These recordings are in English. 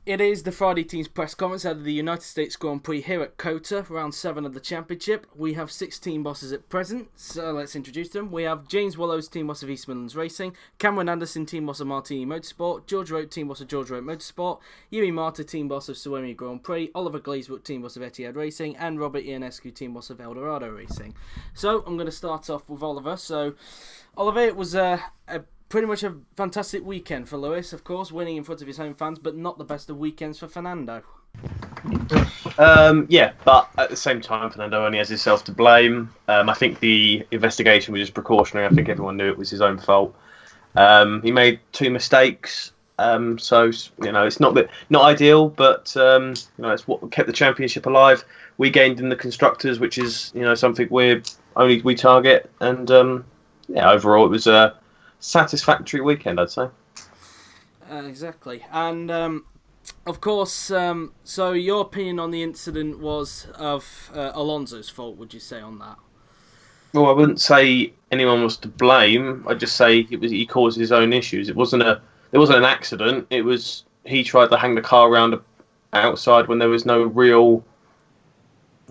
It is the Friday team's press conference out of the United States Grand Prix here at COTA, round 7 of the championship. We have 6 team bosses at present, so let's introduce them. We have James Wallows, team boss of East Midlands Racing, Cameron Anderson, team boss of Martini Motorsport, George Rote, team boss of George Rote Motorsport, Yuri Marta, team boss of Suomi Grand Prix, Oliver Glazebrook, team boss of Etihad Racing, and Robert Ionescu, team boss of Eldorado Racing. So I'm going to start off with Oliver. So Oliver, it was pretty much a fantastic weekend for Lewis, of course, winning in front of his home fans, but not the best of weekends for Fernando. Yeah, but at the same time, Fernando only has himself to blame. I think the investigation was just precautionary. I think everyone knew it was his own fault. He made 2 mistakes, so it's not ideal, but it's what kept the championship alive. We gained in the constructors, which is something we target, and overall it was a satisfactory weekend, I'd say. Exactly. And of course, so your opinion on the incident was of Alonso's fault, would you say, on that? Well, I wouldn't say anyone was to blame. I'd just say he caused his own issues. It wasn't an accident. It was he tried to hang the car around outside when there was no real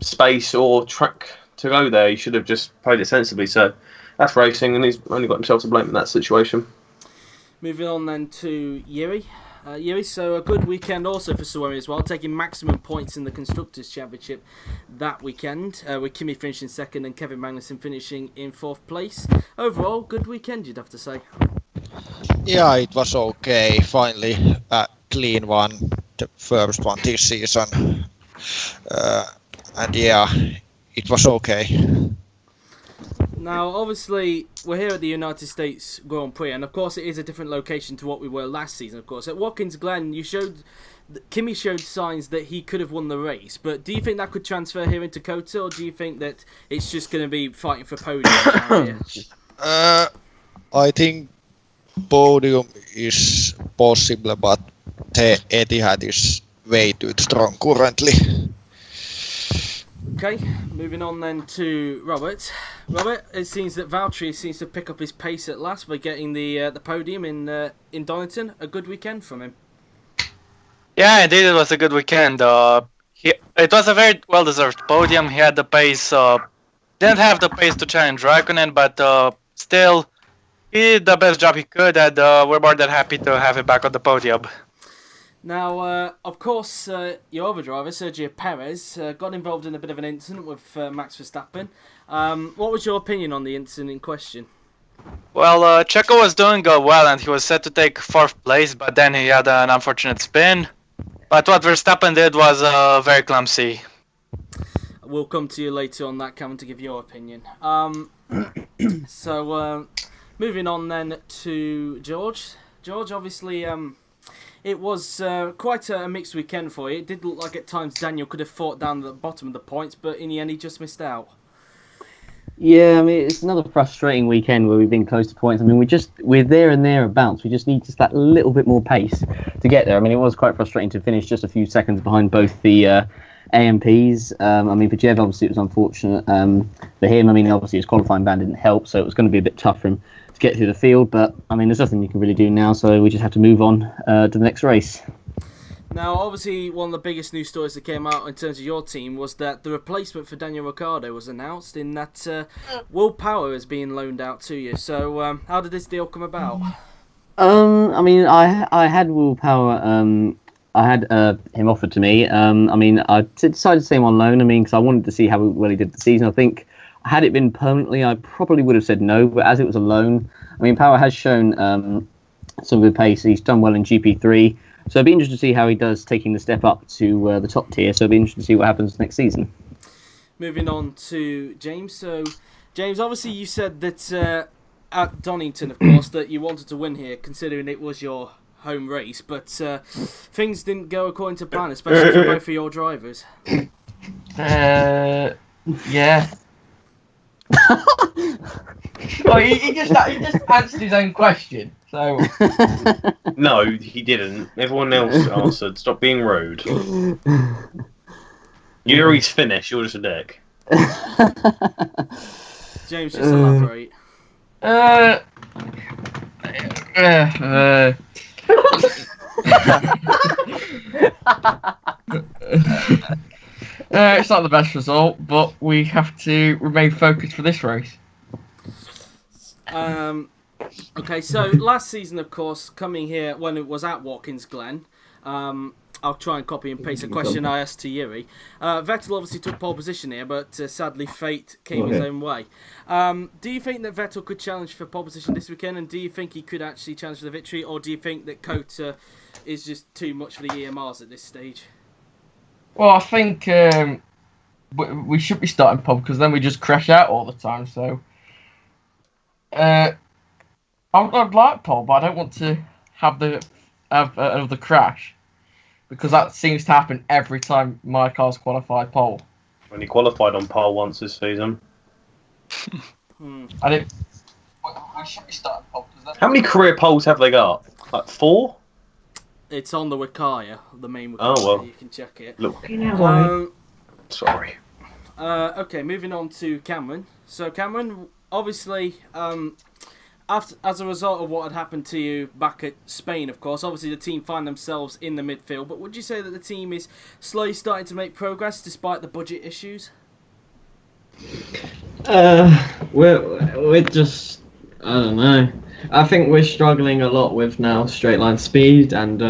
space or track to go there. He should have just played it sensibly. So that's racing, and he's only got himself to blame in that situation. Moving on then to Yuri. Yuri, so a good weekend also for Suomi as well, taking maximum points in the Constructors' Championship that weekend, with Kimi finishing second and Kevin Magnussen finishing in 4th place. Overall, good weekend, you'd have to say. Yeah, it was okay. Finally, a clean one, the first one this season. And yeah, it was okay. Now, obviously, we're here at the United States Grand Prix, and of course it is a different location to what we were last season, of course. At Watkins Glen, Kimi showed signs that he could have won the race, but do you think that could transfer here into COTA, or do you think that it's just going to be fighting for podium? I think podium is possible, but the Etihad is way too strong currently. Okay, moving on then to Robert. Robert, it seems that Valtteri seems to pick up his pace at last by getting the podium in Donington. A good weekend from him. Yeah, indeed, it was a good weekend. It was a very well-deserved podium. He had the pace. Didn't have the pace to challenge Raikkonen, but still, he did the best job he could, and we're more than happy to have him back on the podium. Now, of course, your other driver, Sergio Perez, got involved in a bit of an incident with Max Verstappen. What was your opinion on the incident in question? Well, Checo was doing well, and he was set to take 4th place, but then he had an unfortunate spin. But what Verstappen did was very clumsy. We'll come to you later on that, Cameron, to give your opinion. So, moving on then to George. George, obviously, it was quite a mixed weekend for you. It did look like at times Daniel could have fought down the bottom of the points, but in the end he just missed out. Yeah, I mean, it's another frustrating weekend where we've been close to points. I mean, we're there and thereabouts. We just need just that little bit more pace to get there. I mean, it was quite frustrating to finish just a few seconds behind both the AMPs. I mean, for Jev, obviously, it was unfortunate for him. I mean, obviously, his qualifying ban didn't help, so it was going to be a bit tough for him to get through the field. But, I mean, there's nothing you can really do now, so we just have to move on to the next race. Now, obviously, one of the biggest news stories that came out in terms of your team was that the replacement for Daniel Ricciardo was announced in that Will Power is being loaned out to you. So, how did this deal come about? I mean, I had Will Power. I had him offered to me. I mean, I decided to stay him on loan. I mean, because I wanted to see how well he did the season. I think had it been permanently, I probably would have said no. But as it was a loan, I mean, Power has shown some good pace. He's done well in GP3. So it'd be interesting to see how he does taking the step up to the top tier. So it'd be interesting to see what happens next season. Moving on to James. So, James, obviously you said that at Donington, of course, that you wanted to win here, considering it was your home race. But things didn't go according to plan, especially for both of your drivers. Yeah. Well, he just answered his own question. So No, he didn't. Everyone else answered. Stop being rude. Yuri's finished. You're just a dick. James, just elaborate. It's not the best result, but we have to remain focused for this race. Okay, so last season, of course, coming here when it was at Watkins Glen, I'll try and copy and paste a question I asked to Yuri. Vettel obviously took pole position here, but sadly fate came his own way. Do you think that Vettel could challenge for pole position this weekend, and do you think he could actually challenge for the victory, or do you think that Kota is just too much for the EMRs at this stage? Well, I think we should be starting pole because then we just crash out all the time. So I'd like pole, but I don't want to have another crash because that seems to happen every time my car's qualified pole. When he qualified on pole once this season. I didn't. We should be starting pole. How many career poles have they got? Like 4? It's on the Wikaya, the main Wikaya. Oh, well. You can check it. Look. Sorry. Okay, moving on to Cameron. So, Cameron, obviously, as a result of what had happened to you back at Spain, of course, obviously the team find themselves in the midfield. But would you say that the team is slowly starting to make progress despite the budget issues? We're just, I don't know. I think we're struggling a lot with now straight line speed, and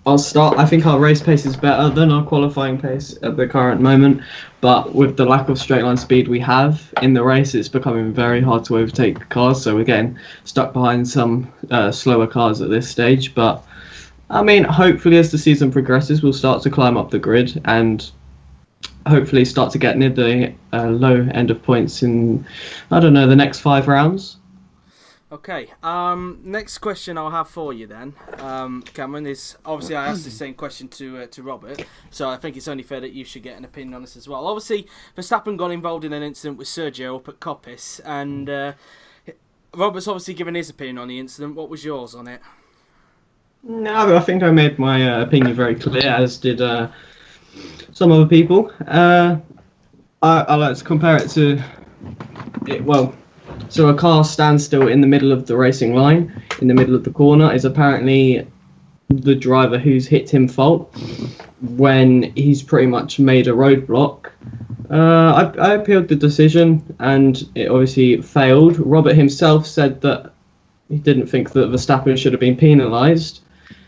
I think our race pace is better than our qualifying pace at the current moment, but with the lack of straight line speed we have in the race, it's becoming very hard to overtake cars, so we're getting stuck behind some slower cars at this stage. But I mean, hopefully as the season progresses, we'll start to climb up the grid and hopefully start to get near the low end of points in, I don't know, the next 5 rounds. Okay, next question I'll have for you then, Cameron, is obviously I asked the same question to Robert, so I think it's only fair that you should get an opinion on this as well. Obviously, Verstappen got involved in an incident with Sergio up at Coppice, and Robert's obviously given his opinion on the incident. What was yours on it? No, I think I made my opinion very clear, as did some other people. I like to compare it to so a car stands still in the middle of the racing line, in the middle of the corner, is apparently the driver who's hit him fault when he's pretty much made a roadblock. I appealed the decision and it obviously failed. Robert himself said that he didn't think that Verstappen should have been penalised.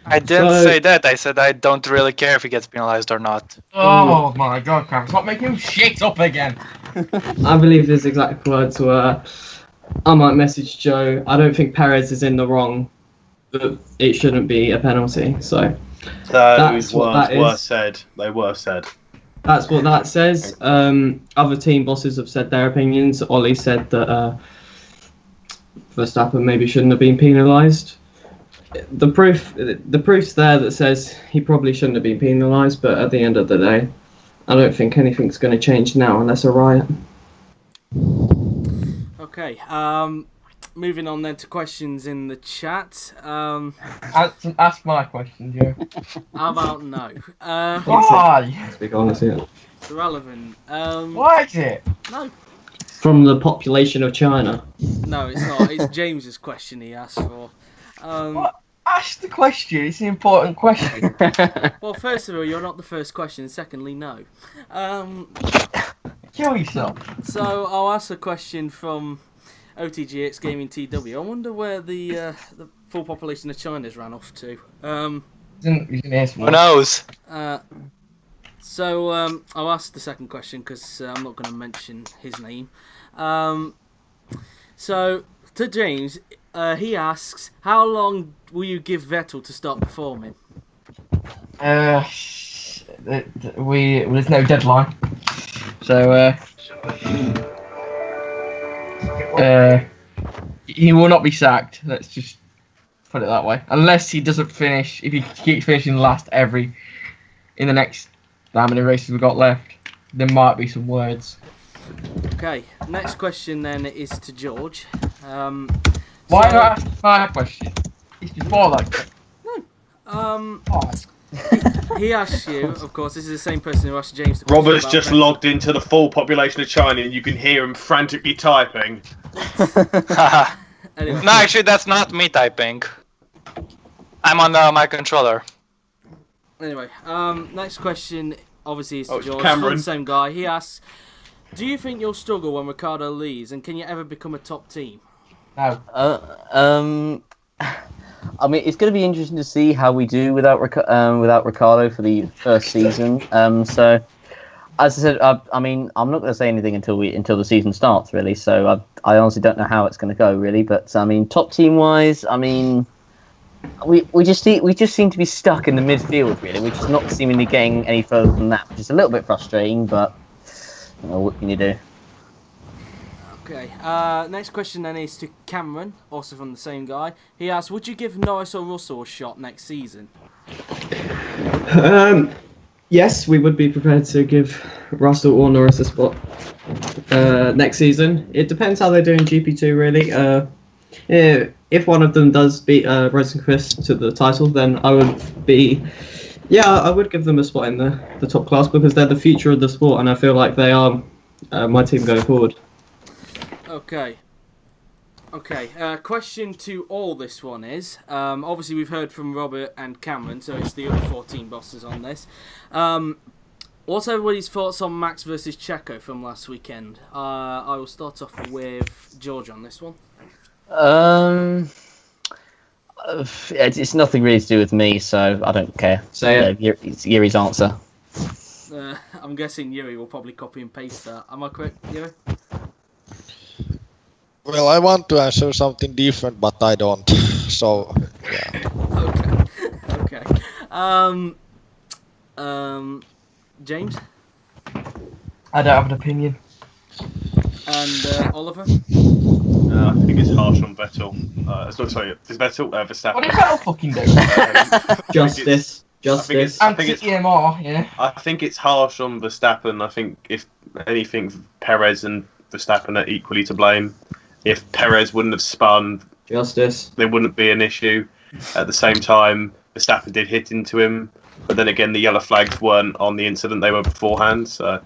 I didn't say that. I said I don't really care if he gets penalised or not. Oh my god, Cam, stop making shit up again. I believe his exact words were, I might message Joe, I don't think Perez is in the wrong, but it shouldn't be a penalty. So Those words were said. They were said. That's what that says. Other team bosses have said their opinions. Ollie said that Verstappen maybe shouldn't have been penalised. The proof's there that says he probably shouldn't have been penalised, but at the end of the day, I don't think anything's going to change now unless a riot. Okay, moving on then to questions in the chat. Ask my question, Joe. How about no? Why? Let's be honest here. It's irrelevant. Why is it? No. From the population of China. No, it's not. It's James's question he asked for. What? Ask the question. It's an important question. Well, first of all, you're not the first question. Secondly, no. Kill yourself. So I'll ask a question from OTGX Gaming TW. I wonder where the full population of China's ran off to. Who knows? So I'll ask the second question because I'm not going to mention his name. So to James, he asks, how long will you give Vettel to start performing? There's no deadline, so he will not be sacked. Let's just put it that way, unless he doesn't finish. If he keeps finishing last in the next how many races we've got left, there might be some words. Okay, next question then is to George. Why not ask my question? It's before that. He asked you, of course, this is the same person who asked James the question. Robert's just logged into the full population of China and you can hear him frantically typing. No, actually, that's not me typing. I'm on my controller. Anyway, next question obviously is to it's George. Cameron. From the same guy. He asks, do you think you'll struggle when Ricardo leaves, and can you ever become a top team? No. I mean, it's going to be interesting to see how we do without Ricardo for the first season. So, as I said, I mean, I'm not going to say anything until the season starts, really. So, I honestly don't know how it's going to go, really. But I mean, top team wise, I mean, we just seem to be stuck in the midfield, really. We're just not seemingly getting any further than that, which is a little bit frustrating. But what can you do? Okay, next question then is to Cameron, also from the same guy. He asks, would you give Norris or Russell a shot next season? Yes, we would be prepared to give Russell or Norris a spot next season. It depends how they do in GP2, really. If one of them does beat Rosenquist to the title, then I would give them a spot in the top class because they're the future of the sport, and I feel like they are my team going forward. Okay. Question to all this one is, obviously we've heard from Robert and Cameron, so it's the other 14 bosses on this. What's everybody's thoughts on Max versus Checo from last weekend? I will start off with George on this one. It's nothing really to do with me, so I don't care. Say it. It's Yuri's answer. I'm guessing Yuri will probably copy and paste that. Am I correct, Yuri? Well, I want to answer something different, but I don't. So, yeah. Okay. James? I don't have an opinion. And Oliver? I think it's harsh on Vettel. Sorry, is Vettel Verstappen? What did Vettel fucking do? Justice. Anti-EMR, yeah. I think it's harsh on Verstappen. I think if anything, Perez and Verstappen are equally to blame. If Perez wouldn't have spun, Justice. there wouldn't be an issue. At the same time, Verstappen did hit into him, but then again, the yellow flags weren't on the incident; they were beforehand. So,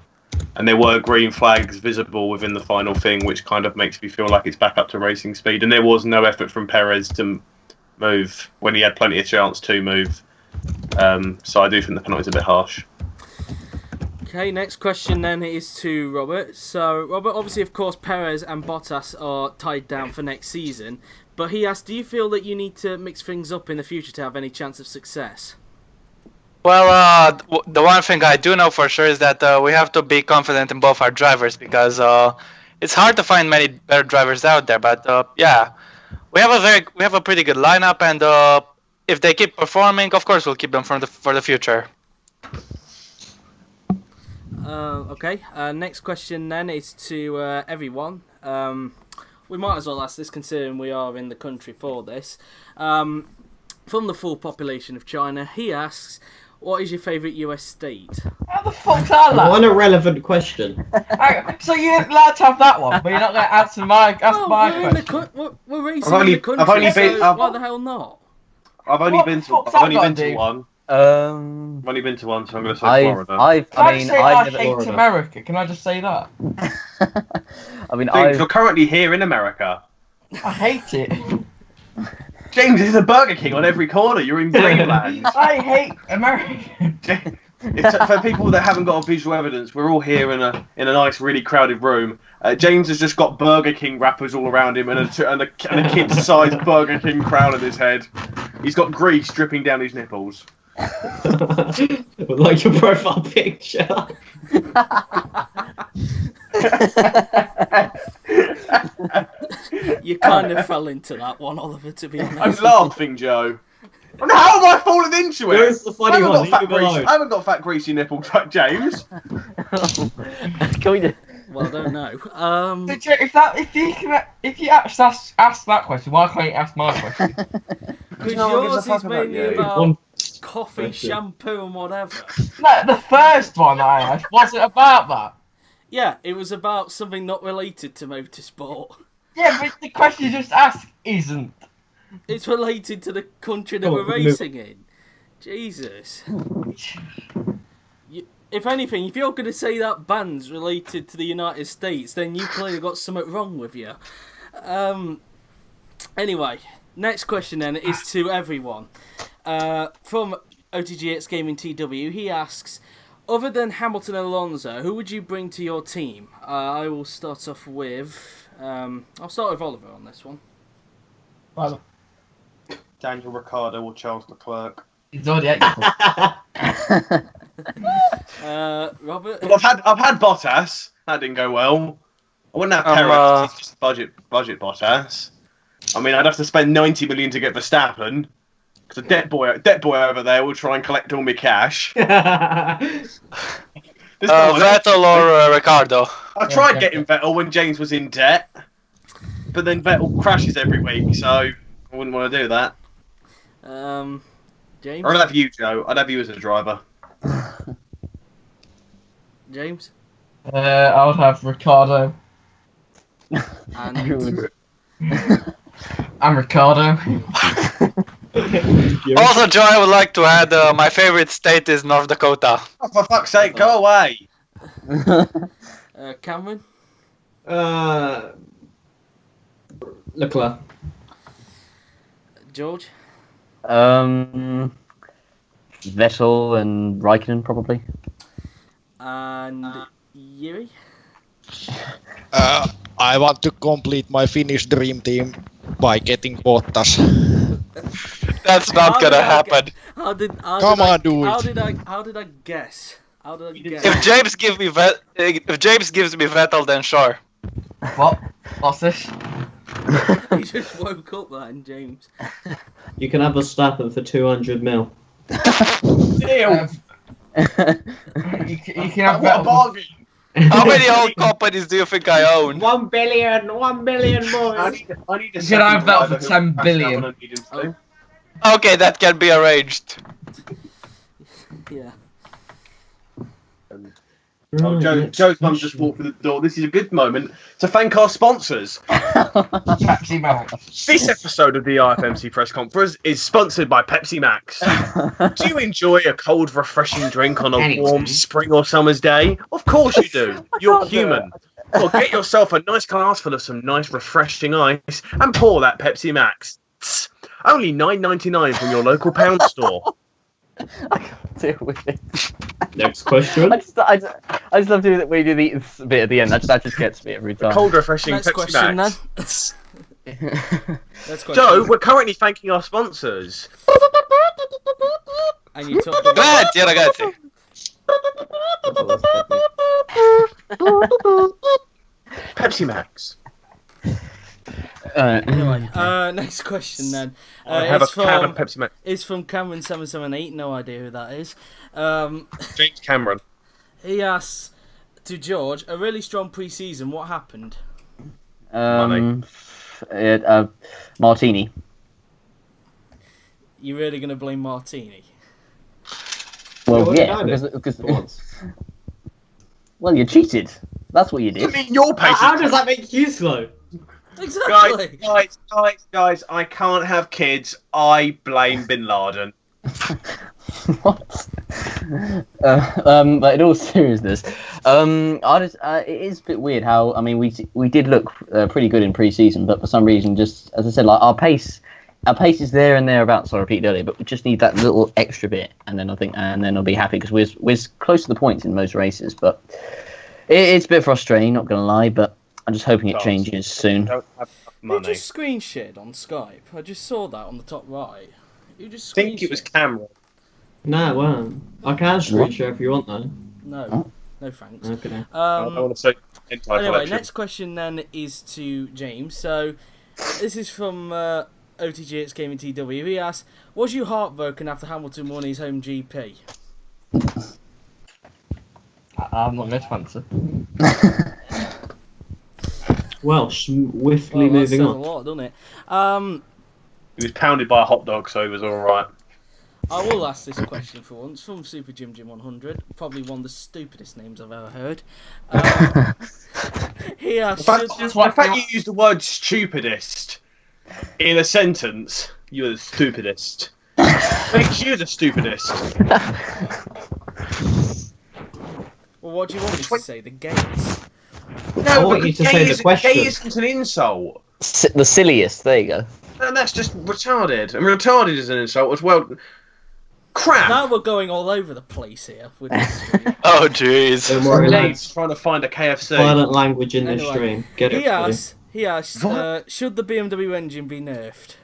and there were green flags visible within the final thing, which kind of makes me feel like it's back up to racing speed. And there was no effort from Perez to move when he had plenty of chance to move. So I do think the penalty is a bit harsh. Okay, next question then is to Robert. So, Robert, obviously, of course, Perez and Bottas are tied down for next season. But he asked, do you feel that you need to mix things up in the future to have any chance of success? Well, the one thing I do know for sure is that we have to be confident in both our drivers because it's hard to find many better drivers out there. But yeah, we have a pretty good lineup, and if they keep performing, of course, we'll keep them for the future. Okay, next question then is to everyone. We might as well ask this considering we are in the country for this. From the full population of China, he asks, what is your favourite US state? How the fuck's that? What a relevant question. So you're allowed to have that one, but you're not going to answer my question. We're racing in the country, why the hell not? I've only been to one. I've only been to one, so I'm going to say Florida. I hate America. Can I just say that? I mean, you're currently here in America. I hate it. James, there's a Burger King on every corner. You're in Greenland. I hate America. For people that haven't got visual evidence, we're all here in a nice, really crowded room. James has just got Burger King wrappers all around him and a kid-sized Burger King crown on his head. He's got grease dripping down his nipples. Like your profile picture. You kind of fell into that one, Oliver, to be honest. I'm laughing, Joe. And how have I fallen into it? Where's the funny one? I haven't got fat, greasy nipple, James. Can we do? Well, I don't know. If you actually ask that question, why can't you ask my question? Because no one gives a yours fuck is about mainly you. about coffee, shampoo, and whatever. No, the first one I asked wasn't about that. Yeah, it was about something not related to motorsport. Yeah, but the question you just asked isn't. It's related to the country that we're racing in. Jesus. If anything, if you're going to say that band's related to the United States, then you've clearly got something wrong with you. Anyway, next question then is to everyone. From OTGX Gaming TW, he asks, other than Hamilton and Alonso, who would you bring to your team? I will start off with... I'll start with Oliver on this one. Well, Daniel Ricciardo or Charles Leclerc. he's already at Robert? Well, I've had Bottas. That didn't go well. I wouldn't have Perez. He's just budget Bottas. I mean, I'd have to spend 90 million to get Verstappen. Because a debt boy over there will try and collect all my cash. Vettel or Ricardo? I tried getting Vettel when James was in debt, but then Vettel crashes every week, so I wouldn't want to do that. James? Or I'd have you, Joe. I'd have you as a driver. James? I would have Ricardo. And... I'm Ricardo. Also, Joe, I would like to add my favorite state is North Dakota. Oh, for fuck's sake, go away! Cameron? Leclerc. George? Vettel and Raikkonen probably. And Yuri? I want to complete my Finnish dream team by getting Bottas. That's not gonna happen. How did I guess? If James gives me Vettel, then sure. What? What's this? He just woke up then, James. You can have a Verstappen for 200 mil. You can have What a bargain! How many old companies do you think I own? 1 billion more. I need a You can have that for 10 billion. Okay, that can be arranged. Yeah. Oh, Joe's mum just walked through the door. This is a good moment to thank our sponsors. Pepsi Max. This episode of the IFMC press conference is sponsored by Pepsi Max. Do you enjoy a cold, refreshing drink on a warm spring or summer's day? Of course you do. You're human. Well, get yourself a nice glass full of some nice, refreshing ice and pour that Pepsi Max. Only $9.99 from your local pound store. I can't deal with it. Next question. I just love doing that when you do the bit at the end. That just gets me every time. Cold, refreshing Next Pepsi question Max. then. Next question. Joe, we're currently thanking our sponsors. And you talk about... Grazie, ragazzi. Pepsi Max. Anyway, next question then. I have a can of Pepsi Max. It's from Cameron778, no idea who that is. James Cameron. He asks to George, a really strong pre-season, what happened? Martini. You really going to blame Martini? Well, yeah, because well, you cheated. That's what you did. I mean, your pace. How does that make you slow? Exactly. Guys, I can't have kids. I blame Bin Laden. What? But in all seriousness, it is a bit weird how, I mean, we did look pretty good in pre-season, but for some reason, just as I said, like our pace is there and thereabouts. I repeated earlier, but we just need that little extra bit, and then I'll be happy because we're close to the points in most races. But it's a bit frustrating, not gonna lie, but I'm just hoping it changes soon. Don't have You money. just screen shared on Skype. I just saw that on the top right. You just I think it was Cameron. No, it weren't. I can screen share if you want though. No, no thanks. Okay. I want to say entire Anyway, collection. next question then is to James. So, this is from OTGX Gaming TW. He asks, was you heartbroken after Hamilton won his home GP? I'm not going to answer. Well, swiftly Well, that moving says on. a lot, doesn't it? He was pounded by a hot dog, so he was all right. I will ask this question for once from Super Jim 100. Probably one of the stupidest names I've ever heard. He asks, The fact you used the word stupidest in a sentence, you're the stupidest. Makes you the stupidest. well, what do you want me to say? The gayest? I No, want but you to say the question. gay isn't an insult. The silliest. There you go. And that's just retarded. And retarded is an insult as well. Crap! Now we're going all over the place here with this. Oh jeez. Don't worry, lads. Trying to find a KFC. Violent language in this Anyway, stream. Get it, buddy. He asks, should the BMW engine be nerfed?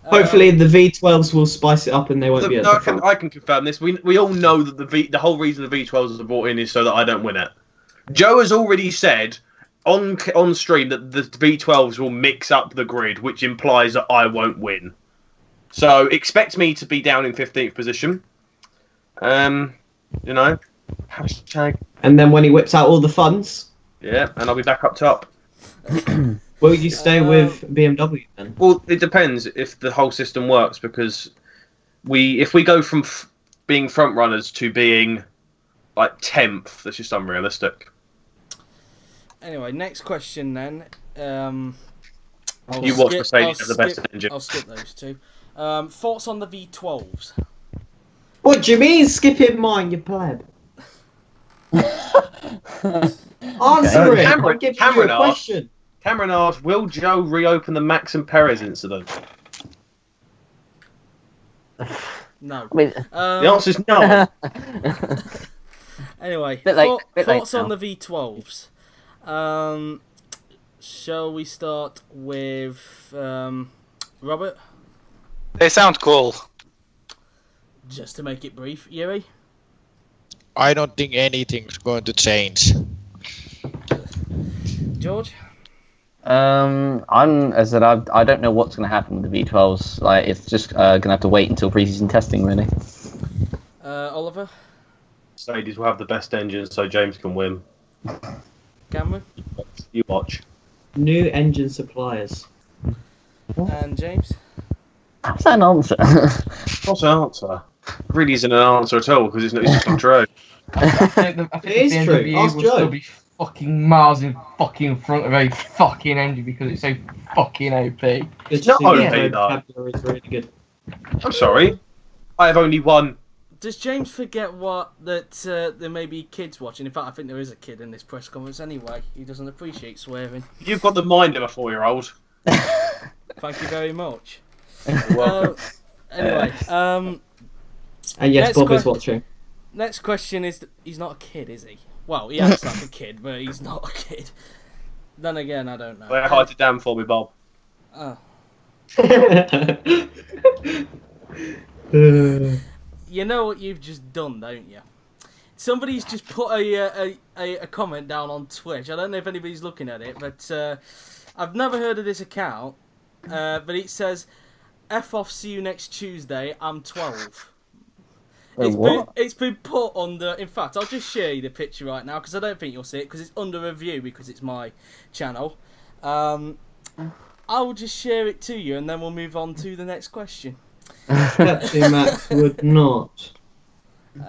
Hopefully the V12s will spice it up and they won't be at the front. I can confirm this. We all know that the whole reason the V12s are brought in is so that I don't win it. Joe has already said on stream that the V12s will mix up the grid, which implies that I won't win. So expect me to be down in 15th position. Hashtag. And then when he whips out all the funds, Yeah, and I'll be back up top. will you stay with BMW then? Well, it depends if the whole system works, because if we go from being front runners to being like 10th, that's just unrealistic. Anyway, next question then. You watch Mercedes have the best engine. I'll skip those two. Thoughts on the V12s? What do you mean skipping mine, you pleb? Answer it. I'm giving you a question. Cameron asked, will Joe reopen the Max and Perez incident? No. Wait, The answer is no. Anyway, thoughts on the V12s? Shall we start with Robert? They sound cool. Just to make it brief, Yuri? I don't think anything's going to change. George? As I said, I don't know what's going to happen with the V12s. Like, it's just going to have to wait until pre-season testing, really. Oliver? Mercedes will have the best engine, so James can win. Cameron? You watch. New engine suppliers. And James? How's that an answer? What's the answer? Really isn't an answer at all, because it's just not true. I think It is the true. BMW Ask will Joe. still be fucking miles in fucking front of a fucking engine because it's so fucking OP. It's not OP, the though. vocabulary is really good. I'm sorry. I have only one. Does James forget that there may be kids watching? In fact, I think there is a kid in this press conference anyway. He doesn't appreciate swearing. You've got the mind of a 4-year-old. Thank you very much. Anyway, And yes, Next Bob is question. watching. next question is: he's not a kid, is he? Well, he acts like a kid, but he's not a kid. Then again, I don't know. Say hi to Dan for me, Bob. Oh. Uh, You know what you've just done, don't you? Somebody's just put a comment down on Twitch. I don't know if anybody's looking at it, but I've never heard of this account. But it says, "F off, see you next Tuesday. I'm 12." It's been put under. In fact, I'll just share you the picture right now because I don't think you'll see it because it's under review because it's my channel. I will just share it to you and then we'll move on to the next question. Pepsi Max would not.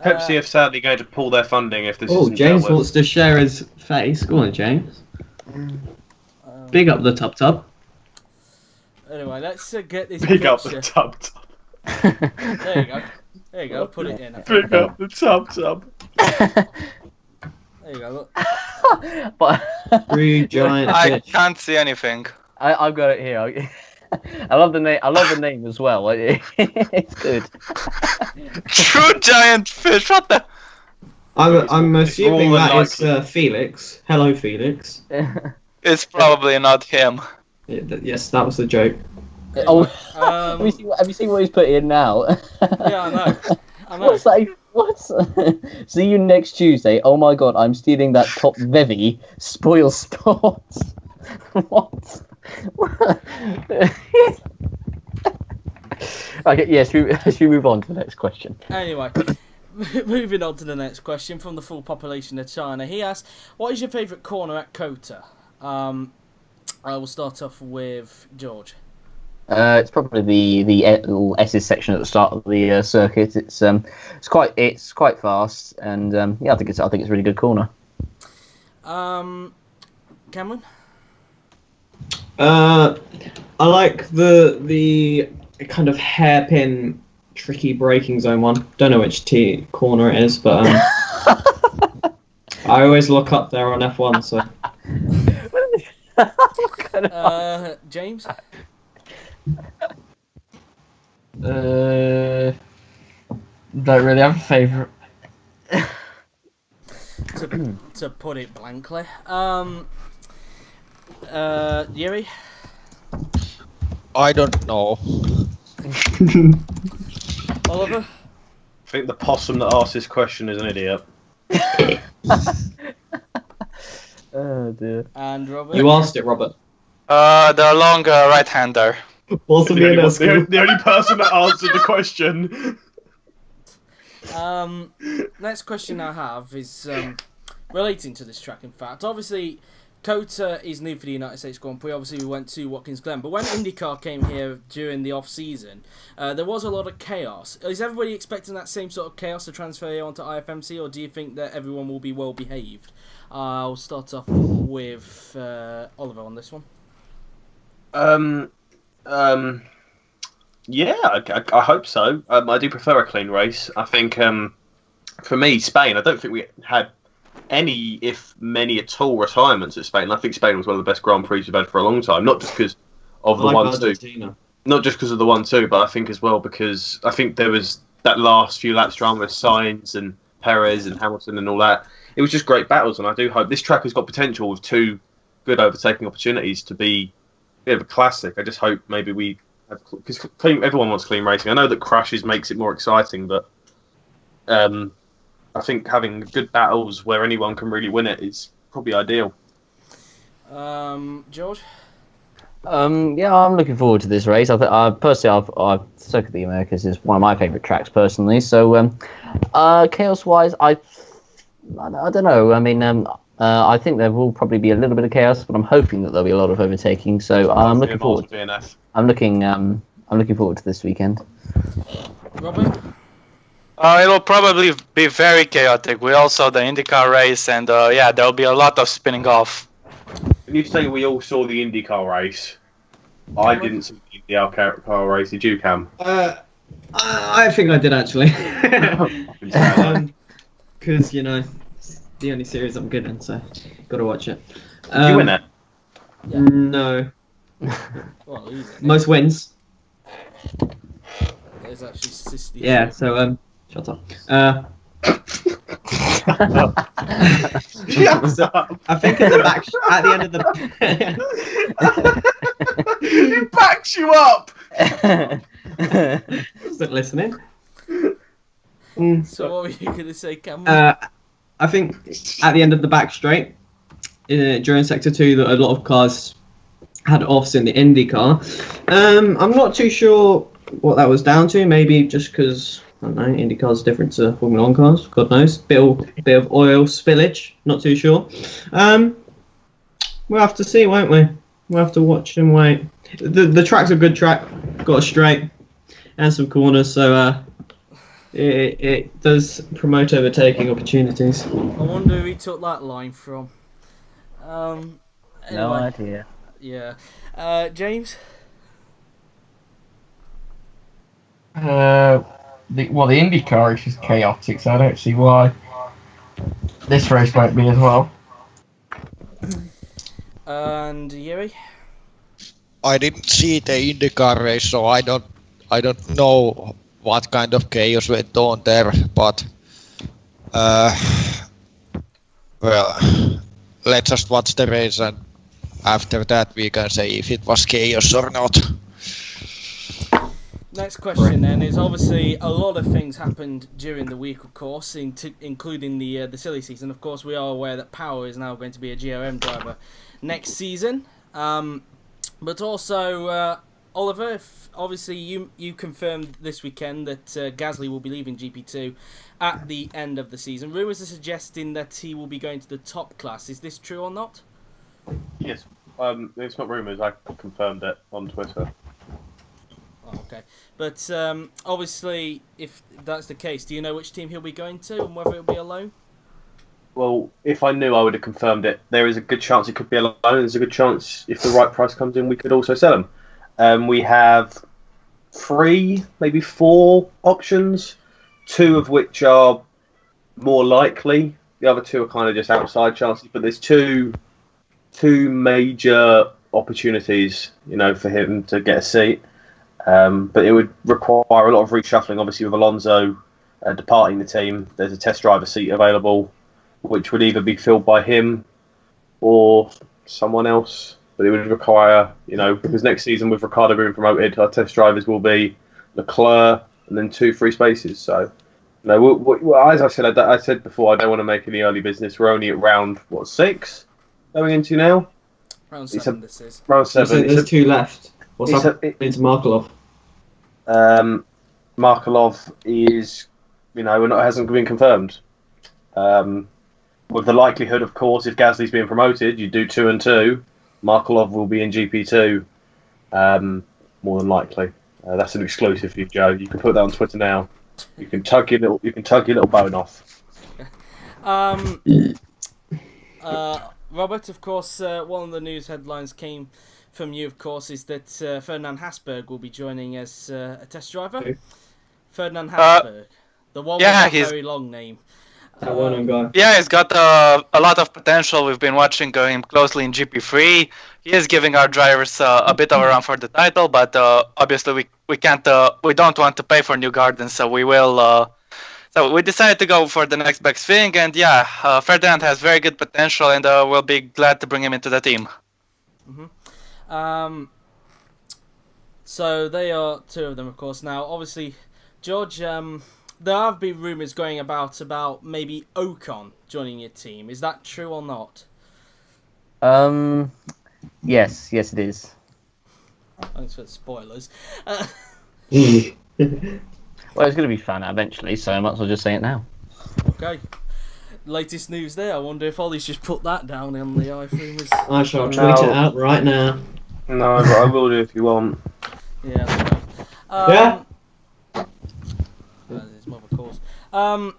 Pepsi are sadly going to pull their funding if this Oh, isn't James dealt with. wants to share his face. Go on, James. Big up the tub. Anyway, let's get this Big up picture. the tub. There you go. There you go. Put it in. Big up the tub. There you go. Look. But Three giant I fish. can't see anything. I've got it here. I love the name. I love the name as well. It's good. True giant fish. What the? I'm assuming More than that is Felix. Hello, Felix. It's probably not him. Yes, that was the joke. Oh, have you seen what he's put in now? Yeah, I know. I know. What's that? What's? See you next Tuesday. Oh my god, I'm stealing that top Vevy spoil sports. What? Okay, yes. Should we move on to the next question? Anyway, moving on to the next question from the full population of China. He asks, "What is your favourite corner at Kota?" I will start off with George. It's probably the little S's section at the start of the circuit. It's quite fast, and yeah, I think it's a really good corner. Cameron. I like the kind of hairpin, tricky braking zone one. Don't know which corner it is, but I always look up there on F1. So James. Don't really have a favourite. To put it blankly. Yuri? I don't know. Oliver? I think the possum that asked this question is an idiot. Oh dear. And Robert? You asked it, Robert. The long right-hander. Also The be only, in our one- school. the only person that answered the question. Next question I have is relating to this track, in fact. Obviously, Kota is new for the United States Grand Prix. Obviously, we went to Watkins Glen. But when IndyCar came here during the off-season, there was a lot of chaos. Is everybody expecting that same sort of chaos to transfer here onto IFMC, or do you think that everyone will be well-behaved? I'll start off with Oliver on this one. Yeah, I hope so. I do prefer a clean race. I think, for me, Spain, I don't think we had any, if many at all, retirements at Spain. I think Spain was one of the best Grand Prix we've had for a long time, not just because of the 1-2. Not just because of the 1-2, but I think as well because I think there was that last few laps drama with Sainz and Perez and Hamilton and all that. It was just great battles, and I do hope this track has got potential with two good overtaking opportunities to be a bit of a classic. I just hope maybe we have, because everyone wants clean racing. I know that crashes makes it more exciting, but I think having good battles where anyone can really win it is probably ideal. George? Yeah, I'm looking forward to this race. Personally, I've stuck at the Americas is one of my favourite tracks personally. So, chaos-wise, I don't know. I mean, I think there will probably be a little bit of chaos, but I'm hoping that there'll be a lot of overtaking. So I'm looking forward. I'm looking forward to this weekend. Robert? It'll probably be very chaotic. We all saw the IndyCar race, and yeah, there'll be a lot of spinning off. When you say we all saw the IndyCar race, I didn't see the IndyCar race. Did you, Cam? I think I did actually. Because you know, it's the only series I'm good in, so got to watch it. Did you win it? Yeah. No. Well, easy. Most wins. There's actually 60. Yeah. So shut up. Shut up. I think at the back, at the end of the. He backs you up. Wasn't listening. So what were you going to say, Cameron? I think at the end of the back straight, during Sector 2, that a lot of cars had offs in the Indy car. I'm not too sure what that was down to. Maybe just because, I don't know, Indy cars are different to Formula 1 cars. God knows. Bit of oil spillage. Not too sure. We'll have to see, won't we? We'll have to watch and wait. The track's a good track. Got a straight and some corners, so it does promote overtaking opportunities. I wonder who he took that line from. No Anyway, idea. yeah. James? The IndyCar is just chaotic, so I don't see why this race won't be as well. And Yuri? I didn't see the IndyCar race, so I don't know what kind of chaos went on there. But well, let's just watch the race, and after that we can say if it was chaos or not. Next question then is obviously a lot of things happened during the week, of course, including the silly season. Of course, we are aware that Power is now going to be a GRM driver next season. But also, Oliver, obviously you confirmed this weekend that Gasly will be leaving GP2 at the end of the season. Rumours are suggesting that he will be going to the top class. Is this true or not? Yes. It's not rumours. I confirmed it on Twitter. Oh, okay. But obviously, if that's the case, do you know which team he'll be going to and whether it'll be a loan? Well, if I knew, I would have confirmed it. There is a good chance it could be a loan. There's a good chance if the right price comes in, we could also sell him. We have 3, maybe 4 options, 2 of which are more likely. The other 2 are kind of just outside chances. But there's two major opportunities, for him to get a seat. But it would require a lot of reshuffling. Obviously, with Alonso departing the team, there's a test driver seat available, which would either be filled by him or someone else. But it would require, because next season with Ricciardo being promoted, our test drivers will be Leclerc and then 2 free spaces. So, as I said before, I don't want to make any early business. We're only at round 6 going into now. Round 7. This is round 7. There's 2 left. What's up? It's Markelov. Markelov is, hasn't been confirmed. With the likelihood, of course, if Gasly's being promoted, you do 2 and 2. Markelov will be in GP2, more than likely. That's an exclusive for you, Joe. You can put that on Twitter now. You can tug your little bone off. Robert, of course, one of the news headlines came from you, of course, is that Ferdinand Hasberg will be joining as a test driver. Who? Ferdinand Hasberg, the one with that very long name. That one guy. Yeah, he's got a lot of potential. We've been watching him closely in GP3. He is giving our drivers a bit of a run for the title, but obviously we can't. We don't want to pay for New Gardens, so we will. So we decided to go for the next best thing, and Ferdinand has very good potential, and we'll be glad to bring him into the team. Mm-hmm. So they are 2 of them, of course. Now, obviously, George, there have been rumours going about maybe Ocon joining your team. Is that true or not? Yes, it is. Thanks for the spoilers. Well, it's going to be found out eventually, so I might as well just say it now. Okay. Latest news there. I wonder if Ollie's just put that down on the iFrumours. I shall tweet it out right now. No, but I will do if you want. Yeah, that's right. Yeah. His mother calls. Now,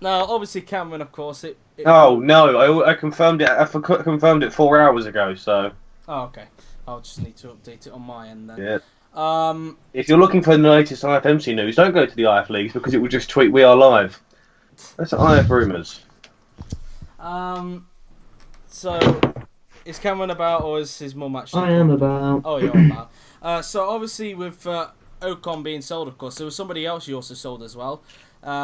obviously, Cameron, of course. No, I confirmed it. I confirmed it 4 hours ago. So. Oh, okay. I'll just need to update it on my end then. Yeah. If you're looking for the latest IFMC news, don't go to the IF Leagues because it will just tweet "We are live." That's IF rumours. So, is Cameron about, or is his mum actually? I am about. Oh, you're about. So obviously with Ocon being sold, of course, there was somebody else you also sold as well.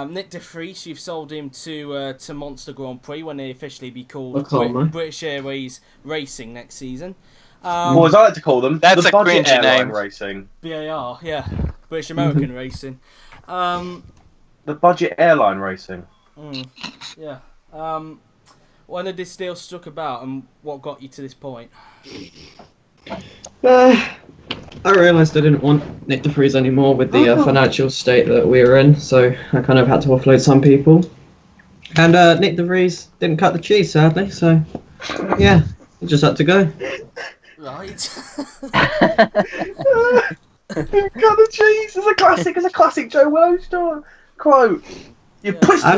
Nick de Vries, you've sold him to Monster Grand Prix when they officially be called British Airways Racing next season. Or as I like to call them, that's the a Budget cringy Airline name. Racing. BAR, yeah, British American Racing. The Budget Airline Racing. Yeah. When had this deal struck about, and what got you to this point? I realised I didn't want Nick de Vries anymore with the financial state that we were in, so I kind of had to offload some people. And Nick de Vries didn't cut the cheese, sadly, so yeah, he just had to go. Right. Cut the cheese. It's a classic Joe Willow store quote. You pushed. I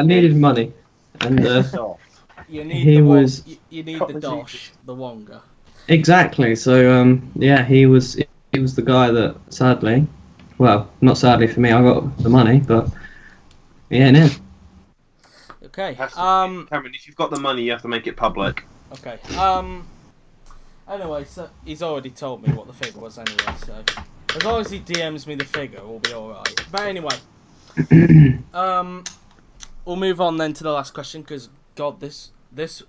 needed money, and you need he the was. You need the dosh, the Wonga. Exactly. So yeah, he was the guy that sadly, well, not sadly for me, I got the money, but yeah, no. Okay. Cameron, if you've got the money, you have to make it public. Okay. Anyway, so he's already told me what the figure was anyway, so as long as he DMs me the figure, we'll be alright. But anyway, we'll move on then to the last question, because God, this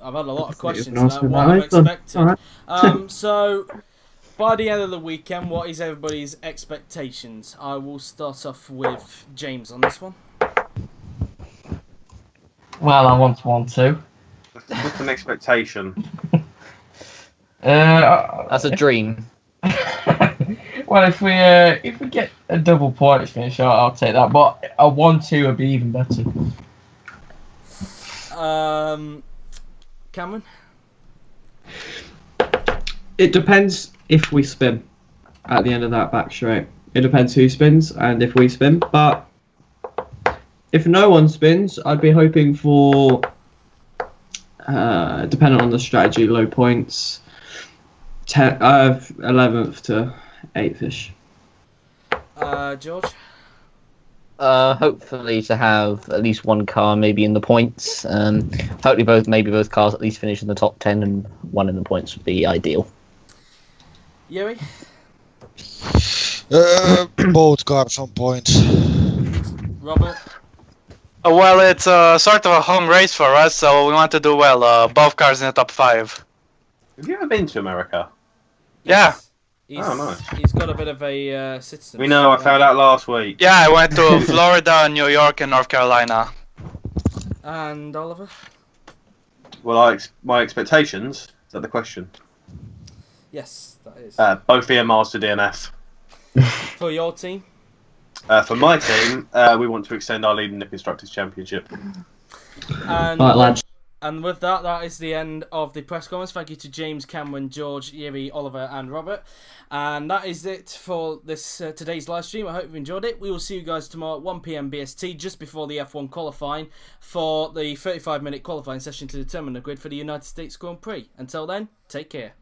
I've had a lot of questions about what I'm expecting. Right. So by the end of the weekend, what is everybody's expectations? I will start off with James on this one. Well, I want 1-2. What's an expectation? That's a dream. Well, if we get a double points finish, I'll take that. But a 1-2 would be even better. Cameron? It depends if we spin at the end of that back straight. It depends who spins and if we spin. But if no one spins, I'd be hoping for, depending on the strategy, low points, 11th to 8th-ish. George? Hopefully to have at least one car maybe in the points. Hopefully both cars at least finish in the top 10, and one in the points would be ideal. Yuri? Both cars on points. Robert? Well, it's sort of a home race for us, so we want to do well. Both cars in the top 5. Have you ever been to America? Yeah. He's, Oh, nice. He's got a bit of a citizen. We know, I found out last week. Yeah, I went to Florida, New York, and North Carolina. And Oliver? Well, my expectations, is that the question? Yes, that is. Both EMRs to DNF. For your team? For my team, we want to extend our lead in the Constructors' Championship. And, Right, lads. and with that, that is the end of the press conference. Thank you to James, Cameron, George, Yuri, Oliver, and Robert. And that is it for this today's live stream. I hope you enjoyed it. We will see you guys tomorrow at 1 p.m. BST, just before the F1 qualifying, for the 35-minute qualifying session to determine the grid for the United States Grand Prix. Until then, take care.